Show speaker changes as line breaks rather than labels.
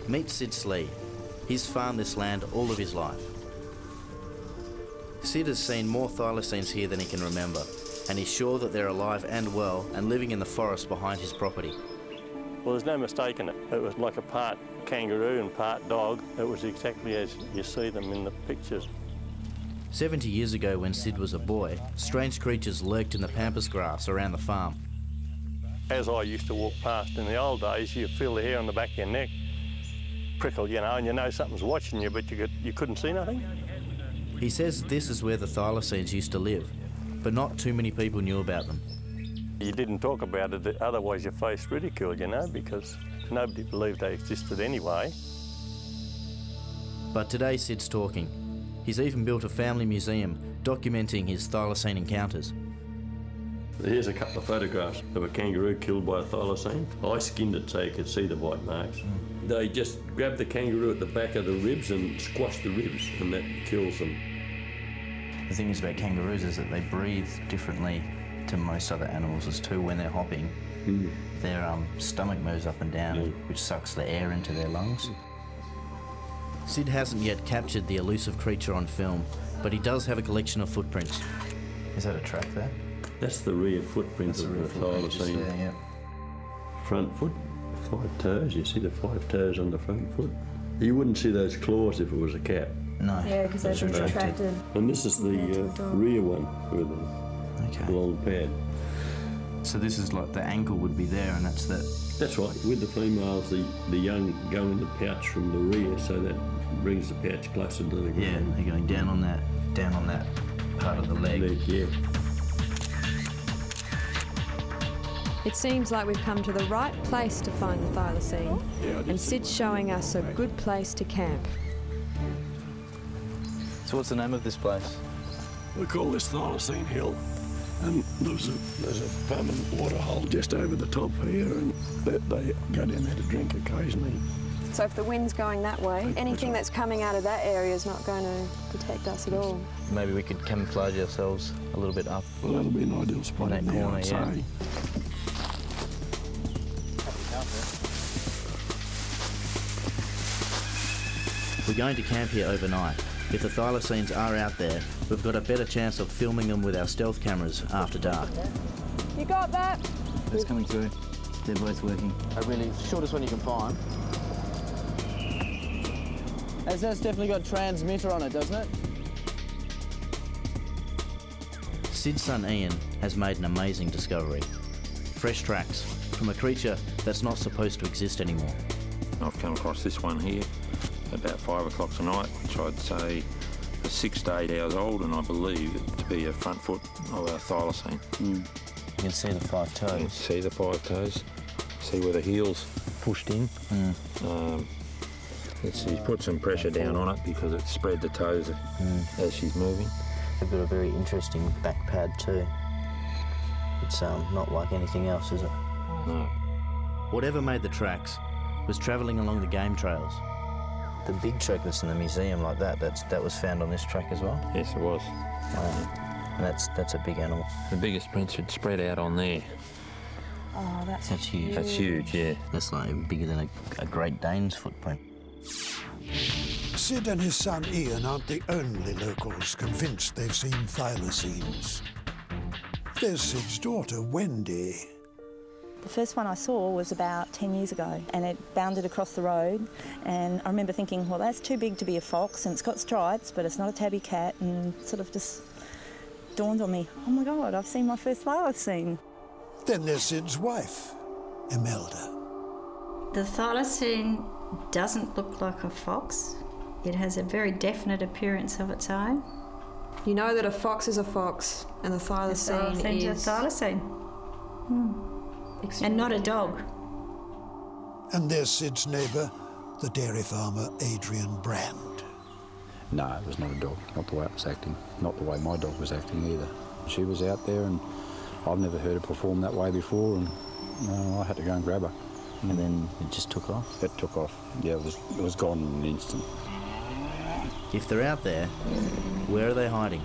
Meet Sid Slee. He's farmed this land all of his life. Sid has seen more thylacines here than he can remember, and he's sure that they're alive and well and living in the forest behind his property.
Well, there's no mistaking it. It was like a part kangaroo and part dog. It was exactly as you see them in the pictures.
70 years ago, when Sid was a boy, strange creatures lurked in the pampas grass around the farm.
As I used to walk past in the old days, you feel the hair on the back of your neck prickle, you know, and you know something's watching you, but you couldn't see nothing.
He says this is where the thylacines used to live, but not too many people knew about them.
You didn't talk about it, otherwise you faced ridicule, you know, because nobody believed they existed anyway.
But today Sid's talking. He's even built a family museum documenting his thylacine encounters.
Here's a couple of photographs of a kangaroo killed by a thylacine. I skinned it so you could see the white marks. They just grab the kangaroo at the back of the ribs and squash the ribs, and that kills them.
The thing is about kangaroos is that they breathe differently to most other animals as too. When they're hopping, their stomach moves up and down, which sucks the air into their lungs. Sid hasn't yet captured the elusive creature on film, but he does have a collection of footprints. Is that a track there?
That's the rear footprint of the thylacine.
Yeah.
Front foot, 5 toes. You see the 5 toes on the front foot? You wouldn't see those claws if it was a cat.
No.
Yeah, because they've been retracted.
And this is the rear one with a long pad.
So this is like the ankle would be there, and that's that.
That's right. With the females, the young go in the pouch from the rear, so that brings the pouch closer to the ground.
Yeah, they're going down on that part of the leg.
Yeah.
It seems like we've come to the right place to find the thylacine, and Sid's showing us a good place to camp.
So what's the name of this place?
We call this Thylacine Hill, and there's a permanent water hole just over the top here, and they go down there to drink occasionally.
So if the wind's going that way, anything that's coming out of that area is not going to detect us at all.
Maybe we could camouflage ourselves a little bit up.
Well, that'll be an ideal spot in there, I'd say.
We're going to camp here overnight. If the thylacines are out there, we've got a better chance of filming them with our stealth cameras after dark.
You got that?
It's coming through. They're both working. Really, shortest one you can find. That's definitely got a transmitter on it, doesn't it? Sid's son Ian has made an amazing discovery. Fresh tracks from a creature that's not supposed to exist anymore.
I've come across this one here about 5 o'clock tonight, which I'd say is 6 to 8 hours old, and I believe it to be a front foot of a thylacine.
You can see the 5 toes.
You can see the 5 toes. See where the heel's pushed in. He's put some pressure down on it because it's spread the toes as she's moving.
They've got a very interesting back pad too. It's not like anything else, is it?
No.
Whatever made the tracks was travelling along the game trails. The big track that's in the museum like that was found on this track as well?
Yes, it was.
And that's a big animal.
The biggest prints had spread out on there.
Oh, that's
huge.
That's huge, yeah.
That's like bigger than a Great Dane's footprint.
Sid and his son Ian aren't the only locals convinced they've seen thylacines. There's Sid's daughter, Wendy.
The first one I saw was about 10 years ago, and it bounded across the road, and I remember thinking, well, that's too big to be a fox, and it's got stripes, but it's not a tabby cat, and sort of just dawned on me, oh my God, I've seen my first thylacine.
Then there's Sid's wife, Imelda.
The thylacine doesn't look like a fox. It has a very definite appearance of its own.
You know that a fox is a fox, and the thylacine is
a thylacine. And not a dog.
And there's Sid's neighbour, the dairy farmer Adrian Brand.
No, it was not a dog, not the way it was acting, not the way my dog was acting either. She was out there, and I've never heard her perform that way before, and I had to go and grab her.
And then it just took off?
It took off. Yeah, it was gone in an instant.
If they're out there, where are they hiding?